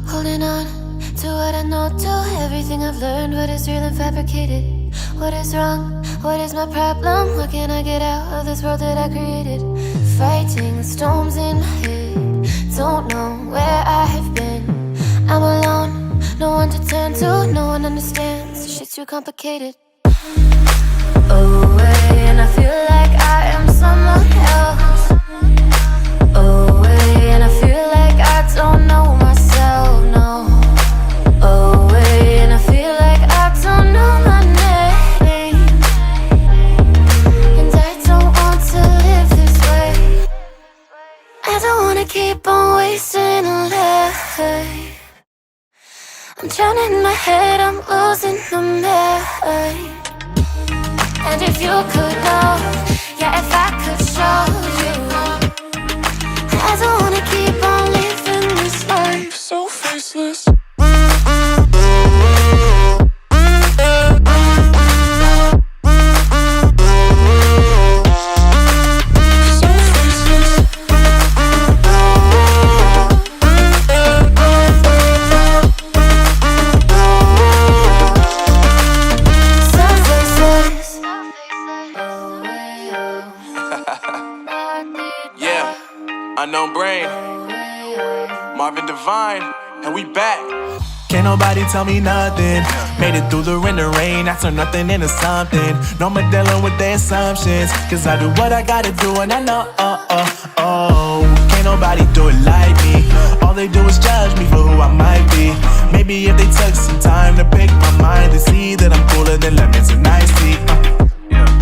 Holding on to what I know, to everything I've learned. What is real and fabricated? What is wrong? What is my problem? What can I get out of this world that I created? Fighting storms in my head, don't know where I have been. I'm alone, no one to turn to, no one understands. Shit's too complicated. Away, and I feel like I am someone else. Away, and I feel like I don't know myself, no. Away, and I feel like I don't know my name. And I don't want to live this way. I don't wanna keep on wasting a life. I'm drowning in my head, I'm losing my mind. And if you could know, yeah, if I could show you, I don't wanna keep on living this life so faceless. Unknown Brain, Marvin Divine, and we back. Can't nobody tell me nothing. Made it through the rain and rain, I turn nothing into something. No more dealing with their assumptions, cause I do what I gotta do and I know, can't nobody do it like me. All they do is judge me for who I might be. Maybe if they took some time to pick my mind to see that I'm cooler than lemons and iced tea.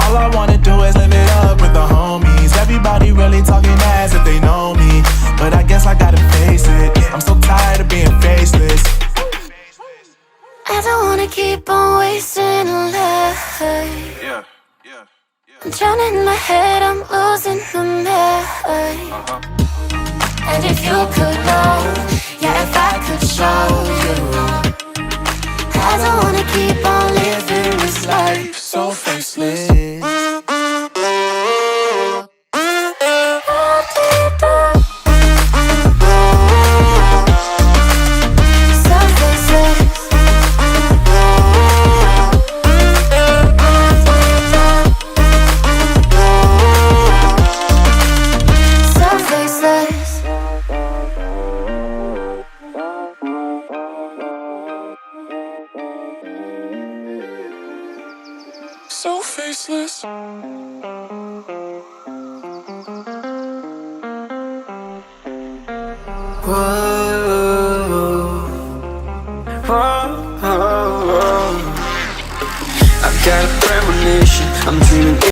All I wanna do is live it up with the homies. Everybody really talking as if they know me, but I guess I gotta face it. I'm so tired of being faceless. I don't wanna keep on wasting a life. I'm drowning in my head, I'm losing my mind. And if you could know, yeah, if I could show you, I don't wanna keep on living this life so faceless. So faceless. I got a premonition, I'm dreaming.